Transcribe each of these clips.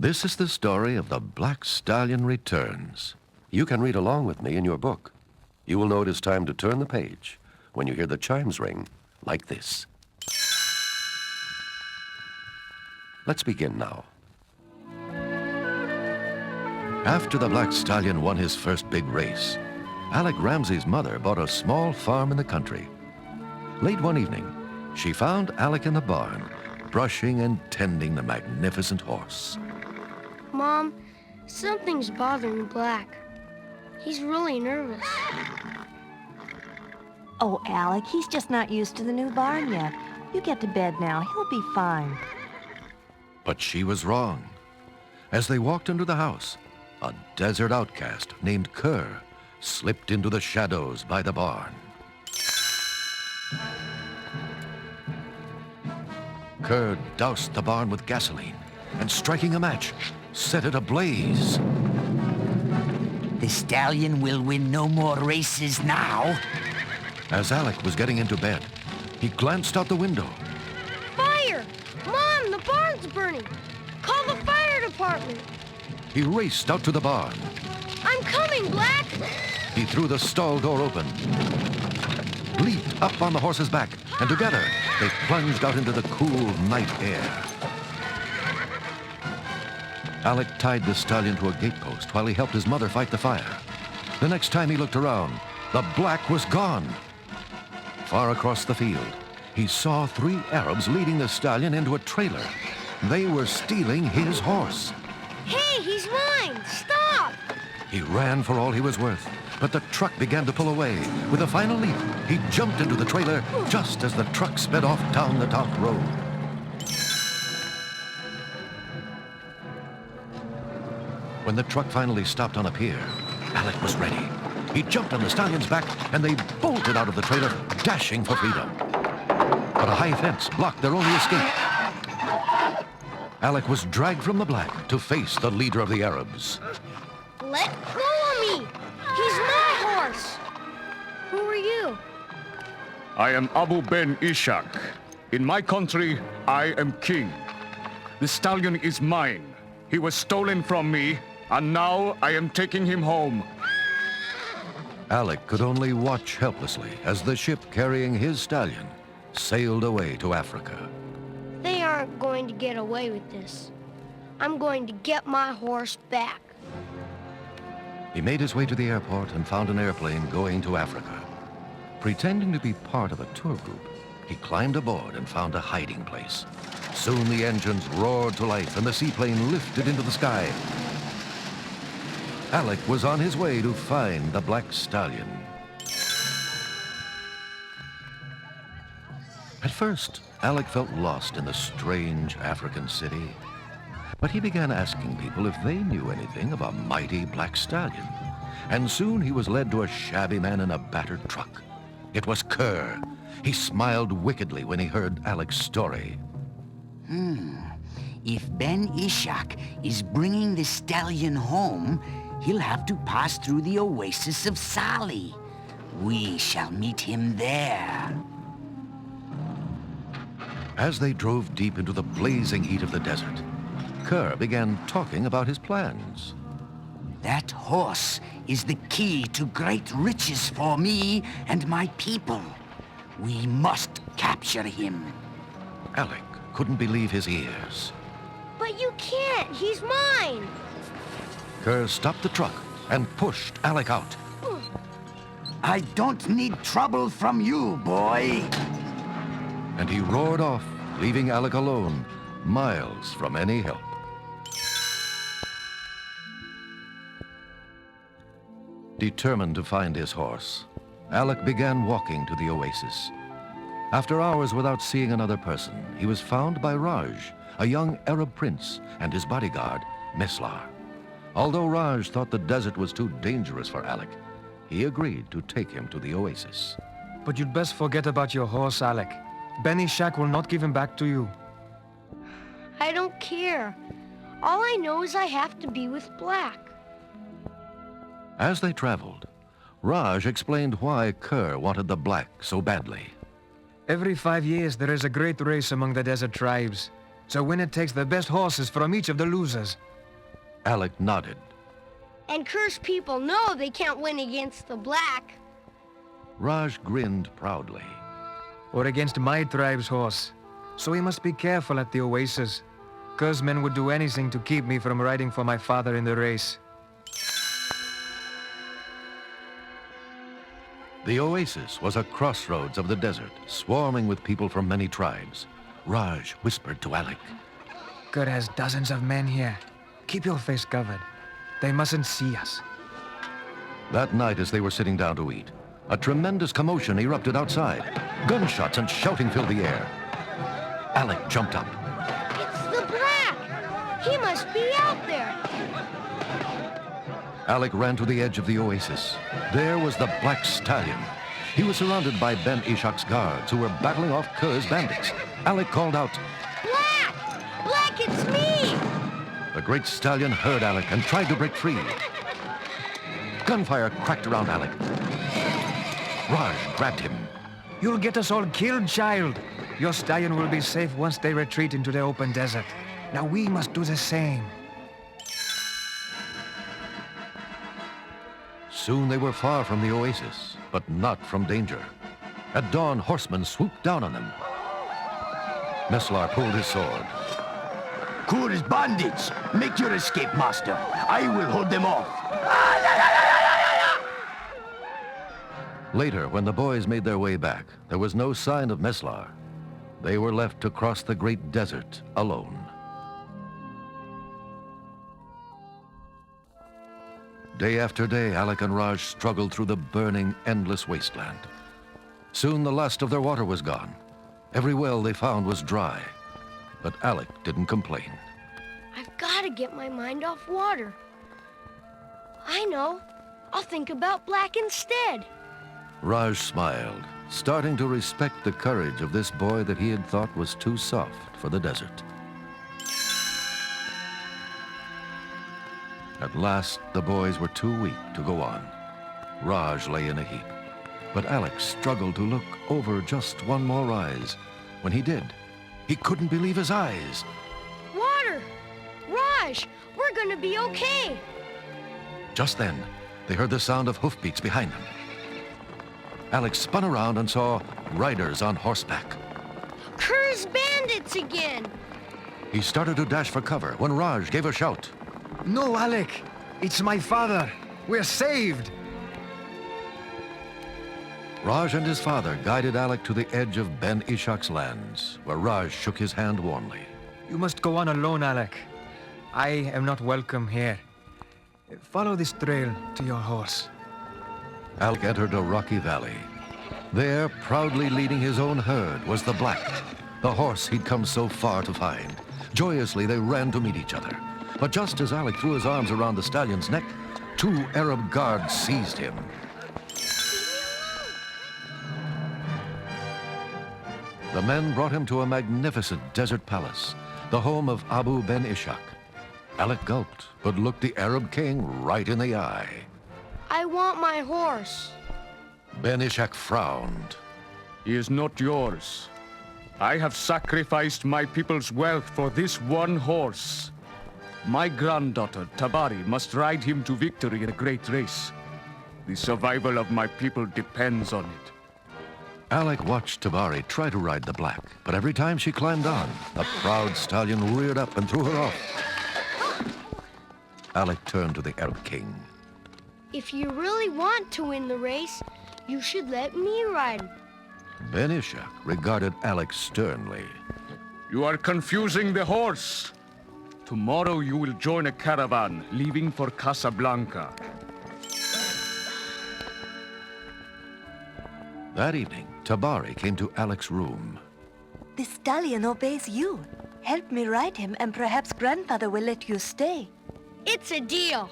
This is the story of the Black Stallion Returns. You can read along with me in your book. You will know it is time to turn the page when you hear the chimes ring like this. Let's begin now. After the Black Stallion won his first big race, Alec Ramsey's mother bought a small farm in the country. Late one evening, she found Alec in the barn, brushing and tending the magnificent horse. Mom, something's bothering Black. He's really nervous. Oh, Alec, he's just not used to the new barn yet. You get to bed now. He'll be fine. But she was wrong. As they walked into the house, a desert outcast named Kerr slipped into the shadows by the barn. Kerr doused the barn with gasoline and, striking a match, set it ablaze. The stallion will win no more races now. As Alec was getting into bed, he glanced out the window. Fire! Mom, the barn's burning! Call the fire department! He raced out to the barn. I'm coming, Black! He threw the stall door open, leaped up on the horse's back, and together they plunged out into the cool night air. Alec tied the stallion to a gatepost while he helped his mother fight the fire. The next time he looked around, the Black was gone. Far across the field, he saw 3 Arabs leading the stallion into a trailer. They were stealing his horse. Hey, he's mine! Stop! He ran for all he was worth, but the truck began to pull away. With a final leap, he jumped into the trailer just as the truck sped off down the top road. When the truck finally stopped on a pier, Alec was ready. He jumped on the stallion's back, and they bolted out of the trailer, dashing for freedom. But a high fence blocked their only escape. Alec was dragged from the Black to face the leader of the Arabs. Let go of me! He's my horse! Who are you? I am Abu Ben Ishaq. In my country, I am king. The stallion is mine. He was stolen from me, and now I am taking him home. Alec could only watch helplessly as the ship carrying his stallion sailed away to Africa. They aren't going to get away with this. I'm going to get my horse back. He made his way to the airport and found an airplane going to Africa. Pretending to be part of a tour group, he climbed aboard and found a hiding place. Soon the engines roared to life and the seaplane lifted into the sky. Alec was on his way to find the Black Stallion. At first, Alec felt lost in the strange African city. But he began asking people if they knew anything of a mighty Black Stallion. And soon he was led to a shabby man in a battered truck. It was Kerr. He smiled wickedly when he heard Alec's story. If Ben Ishaq is bringing the stallion home, he'll have to pass through the oasis of Sali. We shall meet him there. As they drove deep into the blazing heat of the desert, Kerr began talking about his plans. That horse is the key to great riches for me and my people. We must capture him. Alec couldn't believe his ears. But you can't! He's mine! Kerr stopped the truck and pushed Alec out. I don't need trouble from you, boy. And he roared off, leaving Alec alone, miles from any help. Determined to find his horse, Alec began walking to the oasis. After hours without seeing another person, he was found by Raj, a young Arab prince, and his bodyguard, Mislar. Although Raj thought the desert was too dangerous for Alec, he agreed to take him to the oasis. But you'd best forget about your horse, Alec. Ben Ishaq will not give him back to you. I don't care. All I know is I have to be with Black. As they traveled, Raj explained why Kerr wanted the Black so badly. Every 5 years there is a great race among the desert tribes. So Winner takes the best horses from each of the losers. Alec nodded. And cursed people know they can't win against the black. Raj grinned proudly. Or against my tribe's horse. So we must be careful at the oasis. Cursed men would do anything to keep me from riding for my father in the race. The oasis was a crossroads of the desert, swarming with people from many tribes. Raj whispered to Alec. God has dozens of men here. Keep your face covered. They mustn't see us. That night, as they were sitting down to eat, a tremendous commotion erupted outside. Gunshots and shouting filled the air. Alec jumped up. It's the black! He must be out there! Alec ran to the edge of the oasis. There was the Black Stallion. He was surrounded by Ben Ishak's guards, who were battling off Kerr's bandits. Alec called out, Black! Black, it's me! The great stallion heard Alec and tried to break free. Gunfire cracked around Alec. Raj grabbed him. You'll get us all killed, child. Your stallion will be safe once they retreat into the open desert. Now we must do the same. Soon they were far from the oasis, but not from danger. At dawn, horsemen swooped down on them. Meslar pulled his sword. Kur's bandits! Make your escape, master. I will hold them off. Later, when the boys made their way back, there was no sign of Meslar. They were left to cross the great desert alone. Day after day, Alec and Raj struggled through the burning, endless wasteland. Soon the last of their water was gone. Every well they found was dry. But Alec didn't complain. I've got to get my mind off water. I know. I'll think about black instead. Raj smiled, starting to respect the courage of this boy that he had thought was too soft for the desert. At last, the boys were too weak to go on. Raj lay in a heap, but Alec struggled to look over just one more rise. When he did, he couldn't believe his eyes. Water! Raj, we're gonna be okay. Just then, they heard the sound of hoofbeats behind them. Alec spun around and saw riders on horseback. Kerr's bandits again! He started to dash for cover when Raj gave a shout. No, Alec! It's my father! We're saved! Raj and his father guided Alec to the edge of Ben Ishak's lands, where Raj shook his hand warmly. You must go on alone, Alec. I am not welcome here. Follow this trail to your horse. Alec entered a rocky valley. There, proudly leading his own herd, was the Black, the horse he'd come so far to find. Joyously, they ran to meet each other. But just as Alec threw his arms around the stallion's neck, 2 Arab guards seized him. The men brought him to a magnificent desert palace, the home of Abu Ben Ishak. Alec gulped, but looked the Arab king right in the eye. I want my horse. Ben Ishak frowned. He is not yours. I have sacrificed my people's wealth for this one horse. My granddaughter, Tabari, must ride him to victory in a great race. The survival of my people depends on it. Alec watched Tabari try to ride the Black, but every time she climbed on, the proud stallion reared up and threw her off. Alec turned to the Arab king. If you really want to win the race, you should let me ride him. Ben Ishak regarded Alec sternly. You are confusing the horse. Tomorrow you will join a caravan leaving for Casablanca. That evening, Tabari came to Alec's room. The stallion obeys you. Help me ride him, and perhaps grandfather will let you stay. It's a deal.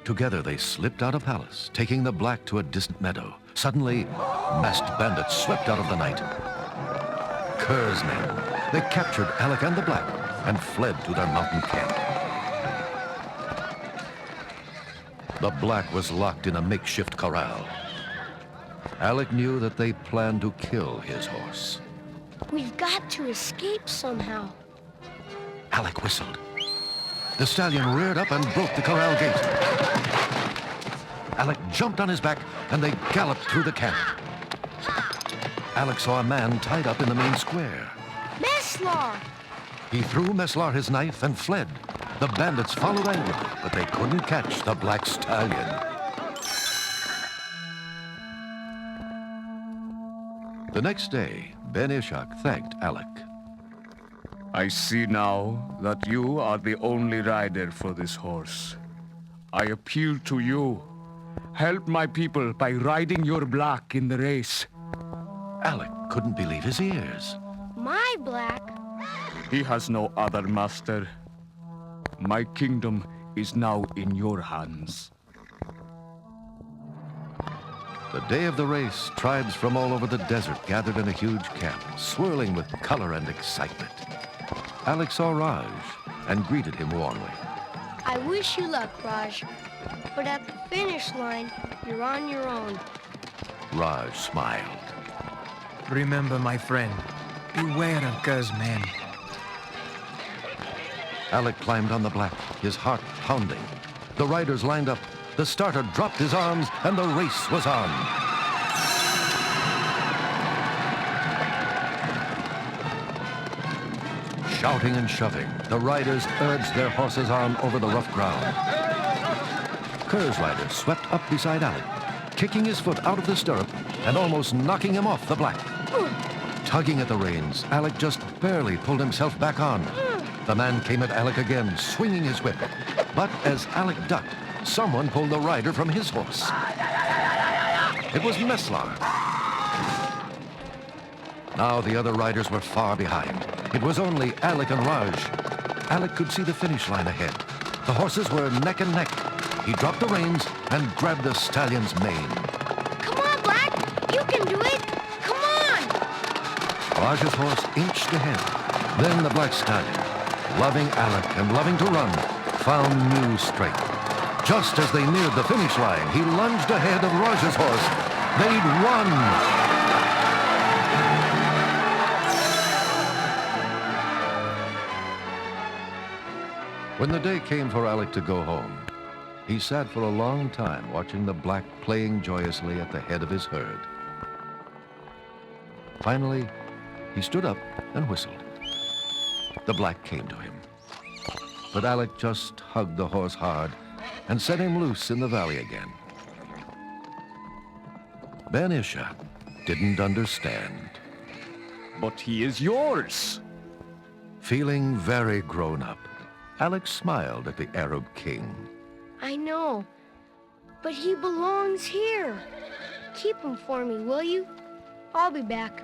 Together they slipped out of palace, taking the Black to a distant meadow. Suddenly, masked bandits swept out of the night. Kerr's men. They captured Alec and the Black and fled to their mountain camp. The Black was locked in a makeshift corral. Alec knew that they planned to kill his horse. We've got to escape somehow. Alec whistled. The stallion reared up and broke the corral gate. Alec jumped on his back, and they galloped through the camp. Alec saw a man tied up in the main square. Meslar! He threw Meslar his knife and fled. The bandits followed angrily, but they couldn't catch the black stallion. The next day, Ben Ishak thanked Alec. I see now that you are the only rider for this horse. I appeal to you. Help my people by riding your black in the race. Alec couldn't believe his ears. My black? He has no other master. My kingdom is now in your hands. The day of the race, tribes from all over the desert gathered in a huge camp, swirling with color and excitement. Alec saw Raj and greeted him warmly. I wish you luck, Raj. But at the finish line, you're on your own. Raj smiled. Remember, my friend, beware of Ker's men. Alec climbed on the black, his heart pounding. The riders lined up. The starter dropped his arms, and the race was on. Shouting and shoving, the riders urged their horses on over the rough ground. Ker's rider swept up beside Alec, kicking his foot out of the stirrup and almost knocking him off the black. Tugging at the reins, Alec just barely pulled himself back on. The man came at Alec again, swinging his whip. But as Alec ducked, someone pulled the rider from his horse. It was Meslar. Now the other riders were far behind. It was only Alec and Raj. Alec could see the finish line ahead. The horses were neck and neck. He dropped the reins and grabbed the stallion's mane. Come on, Black! You can do it! Come on! Raj's horse inched ahead. Then the black stallion, loving Alec and loving to run, found new strength. Just as they neared the finish line, he lunged ahead of Raj's horse. They'd won! When the day came for Alec to go home, he sat for a long time watching the black playing joyously at the head of his herd. Finally, he stood up and whistled. The black came to him. But Alec just hugged the horse hard and set him loose in the valley again. Ben Ishak didn't understand. But he is yours. Feeling very grown up, Alec smiled at the Arab king. I know, but he belongs here. Keep him for me, will you? I'll be back.